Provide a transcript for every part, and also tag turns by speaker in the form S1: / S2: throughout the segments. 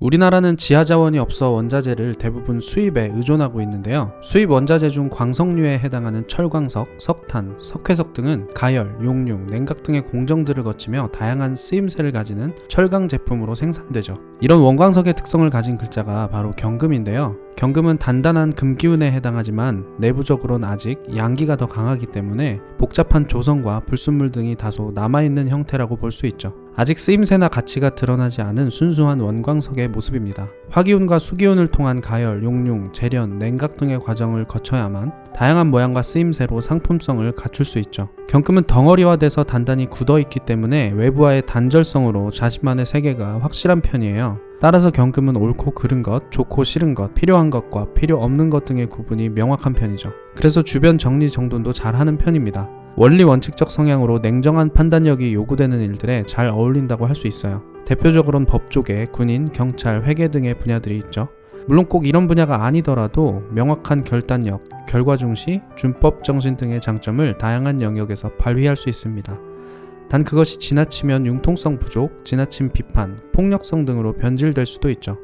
S1: 우리나라는 지하 자원이 없어 원자재를 대부분 수입에 의존하고 있는데요. 수입 원자재 중 광석류에 해당하는 철광석, 석탄, 석회석 등은 가열, 용융, 냉각 등의 공정들을 거치며 다양한 쓰임새를 가지는 철강 제품으로 생산되죠. 이런 원광석의 특성을 가진 글자가 바로 경금인데요. 경금은 단단한 금기운에 해당하지만 내부적으로는 아직 양기가 더 강하기 때문에 복잡한 조성과 불순물 등이 다소 남아있는 형태라고 볼 수 있죠. 아직 쓰임새나 가치가 드러나지 않은 순수한 원광석의 모습입니다. 화기운과 수기운을 통한 가열, 용융, 재련, 냉각 등의 과정을 거쳐야만 다양한 모양과 쓰임새로 상품성을 갖출 수 있죠. 경금은 덩어리화돼서 단단히 굳어있기 때문에 외부와의 단절성으로 자신만의 세계가 확실한 편이에요. 따라서 경금은 옳고 그른 것, 좋고 싫은 것, 필요한 것과 필요 없는 것 등의 구분이 명확한 편이죠. 그래서 주변 정리정돈도 잘하는 편입니다. 원리 원칙적 성향으로 냉정한 판단력이 요구되는 일들에 잘 어울린다고 할 수 있어요. 대표적으로는 법조계, 군인, 경찰, 회계 등의 분야들이 있죠. 물론 꼭 이런 분야가 아니더라도 명확한 결단력, 결과중시, 준법 정신 등의 장점을 다양한 영역에서 발휘할 수 있습니다. 단 그것이 지나치면 융통성 부족, 지나친 비판, 폭력성 등으로 변질될 수도 있죠.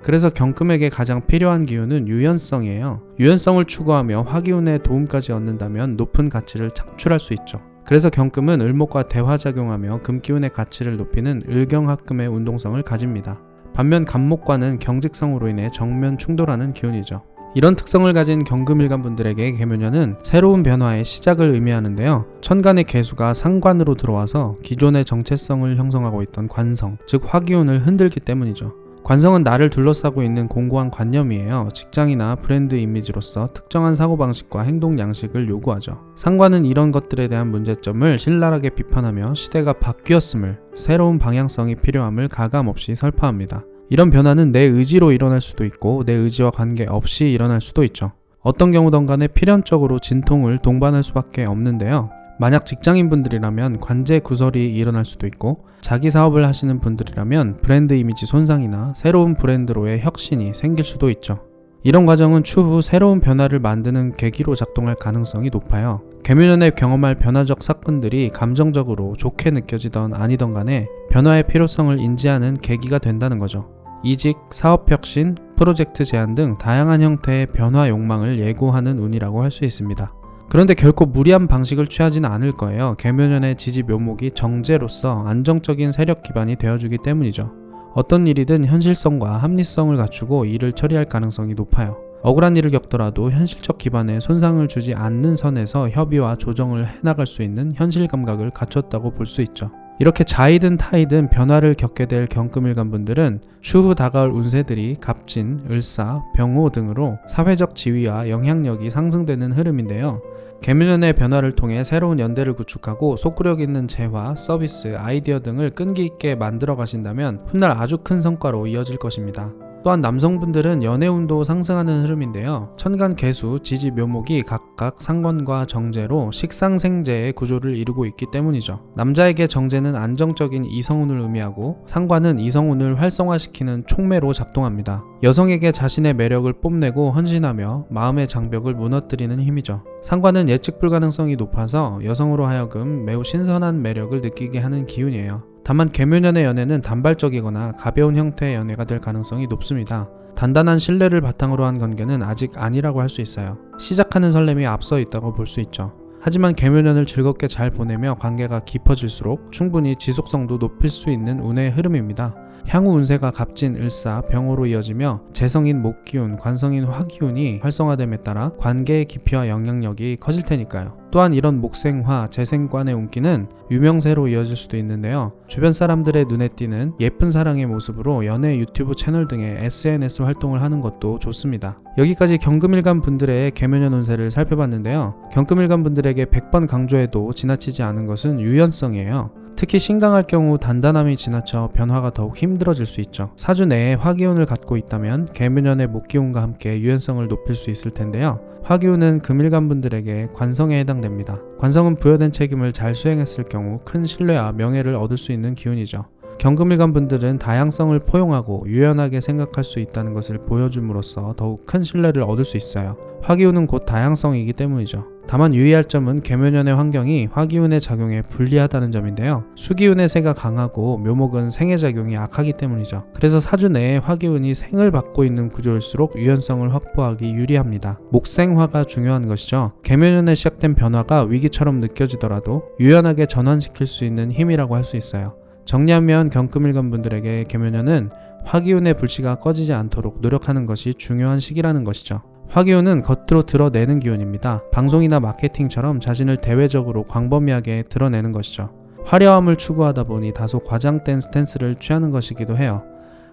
S1: 그래서 경금에게 가장 필요한 기운은 유연성이에요. 유연성을 추구하며 화기운의 도움까지 얻는다면 높은 가치를 창출할 수 있죠. 그래서 경금은 을목과 대화작용하며 금기운의 가치를 높이는 을경합금의 운동성을 가집니다. 반면 간목과는 경직성으로 인해 정면 충돌하는 기운이죠. 이런 특성을 가진 경금일간 분들에게 계묘년은 새로운 변화의 시작을 의미하는데요. 천간의 개수가 상관으로 들어와서 기존의 정체성을 형성하고 있던 관성, 즉 화기운을 흔들기 때문이죠. 관성은 나를 둘러싸고 있는 공고한 관념이에요. 직장이나 브랜드 이미지로서 특정한 사고방식과 행동 양식을 요구하죠. 상관은 이런 것들에 대한 문제점을 신랄하게 비판하며 시대가 바뀌었음을, 새로운 방향성이 필요함을 가감없이 설파합니다. 이런 변화는 내 의지로 일어날 수도 있고 내 의지와 관계없이 일어날 수도 있죠. 어떤 경우든 간에 필연적으로 진통을 동반할 수밖에 없는데요. 만약 직장인분들이라면 관제 구설이 일어날 수도 있고 자기 사업을 하시는 분들이라면 브랜드 이미지 손상이나 새로운 브랜드로의 혁신이 생길 수도 있죠. 이런 과정은 추후 새로운 변화를 만드는 계기로 작동할 가능성이 높아요. 계묘년에 경험할 변화적 사건들이 감정적으로 좋게 느껴지던 아니던 간에 변화의 필요성을 인지하는 계기가 된다는 거죠. 이직, 사업혁신, 프로젝트 제안 등 다양한 형태의 변화 욕망을 예고하는 운이라고 할 수 있습니다. 그런데 결코 무리한 방식을 취하지는 않을 거예요. 계묘년의 지지 묘목이 정제로서 안정적인 세력 기반이 되어주기 때문이죠. 어떤 일이든 현실성과 합리성을 갖추고 일을 처리할 가능성이 높아요. 억울한 일을 겪더라도 현실적 기반에 손상을 주지 않는 선에서 협의와 조정을 해나갈 수 있는 현실 감각을 갖췄다고 볼 수 있죠. 이렇게 자이든 타이든 변화를 겪게 될 경금일간 분들은 추후 다가올 운세들이 갑진, 을사, 병호 등으로 사회적 지위와 영향력이 상승되는 흐름인데요. 계묘년의 변화를 통해 새로운 연대를 구축하고 속구력 있는 재화, 서비스, 아이디어 등을 끈기 있게 만들어 가신다면 훗날 아주 큰 성과로 이어질 것입니다. 또한 남성분들은 연애운도 상승하는 흐름인데요. 천간 개수, 지지 묘목이 각각 상관과 정제로 식상생재의 구조를 이루고 있기 때문이죠. 남자에게 정제는 안정적인 이성운을 의미하고 상관은 이성운을 활성화시키는 촉매로 작동합니다. 여성에게 자신의 매력을 뽐내고 헌신하며 마음의 장벽을 무너뜨리는 힘이죠. 상관은 예측 불가능성이 높아서 여성으로 하여금 매우 신선한 매력을 느끼게 하는 기운이에요. 다만 계묘년의 연애는 단발적이거나 가벼운 형태의 연애가 될 가능성이 높습니다. 단단한 신뢰를 바탕으로 한 관계는 아직 아니라고 할 수 있어요. 시작하는 설렘이 앞서 있다고 볼 수 있죠. 하지만 계묘년을 즐겁게 잘 보내며 관계가 깊어질수록 충분히 지속성도 높일 수 있는 운의 흐름입니다. 향후 운세가 갑진, 을사, 병호로 이어지며 재성인 목기운, 관성인 화기운이 활성화됨에 따라 관계의 깊이와 영향력이 커질 테니까요. 또한 이런 목생화, 재생관의 운기는 유명세로 이어질 수도 있는데요. 주변 사람들의 눈에 띄는 예쁜 사랑의 모습으로 연애 유튜브 채널 등의 SNS 활동을 하는 것도 좋습니다. 여기까지 경금일간 분들의 계묘년 운세를 살펴봤는데요. 경금일간 분들에게 100번 강조해도 지나치지 않은 것은 유연성이에요. 특히 신강할 경우 단단함이 지나쳐 변화가 더욱 힘들어질 수 있죠. 사주 내에 화기운을 갖고 있다면 계묘년의 목기운과 함께 유연성을 높일 수 있을 텐데요. 화기운은 금일간 분들에게 관성에 해당됩니다. 관성은 부여된 책임을 잘 수행했을 경우 큰 신뢰와 명예를 얻을 수 있는 기운이죠. 경금일간 분들은 다양성을 포용하고 유연하게 생각할 수 있다는 것을 보여줌으로써 더욱 큰 신뢰를 얻을 수 있어요. 화기운은 곧 다양성이기 때문이죠. 다만 유의할 점은 계묘년의 환경이 화기운의 작용에 불리하다는 점인데요. 수기운의 세가 강하고 묘목은 생의 작용이 악하기 때문이죠. 그래서 사주 내에 화기운이 생을 받고 있는 구조일수록 유연성을 확보하기 유리합니다. 목생화가 중요한 것이죠. 계묘년에 시작된 변화가 위기처럼 느껴지더라도 유연하게 전환시킬 수 있는 힘이라고 할 수 있어요. 정리하면 경금일간 분들에게 계묘년은 화기운의 불씨가 꺼지지 않도록 노력하는 것이 중요한 시기라는 것이죠. 화기운은 겉으로 드러내는 기운입니다. 방송이나 마케팅처럼 자신을 대외적으로 광범위하게 드러내는 것이죠. 화려함을 추구하다 보니 다소 과장된 스탠스를 취하는 것이기도 해요.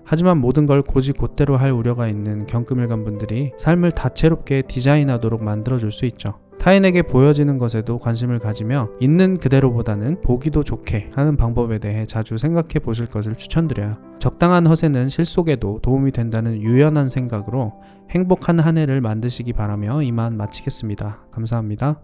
S1: 하지만 모든 걸 곧이곧대로 할 우려가 있는 경금일간 분들이 삶을 다채롭게 디자인하도록 만들어줄 수 있죠. 타인에게 보여지는 것에도 관심을 가지며 있는 그대로보다는 보기도 좋게 하는 방법에 대해 자주 생각해 보실 것을 추천드려요. 적당한 허세는 실속에도 도움이 된다는 유연한 생각으로 행복한 한 해를 만드시기 바라며 이만 마치겠습니다. 감사합니다.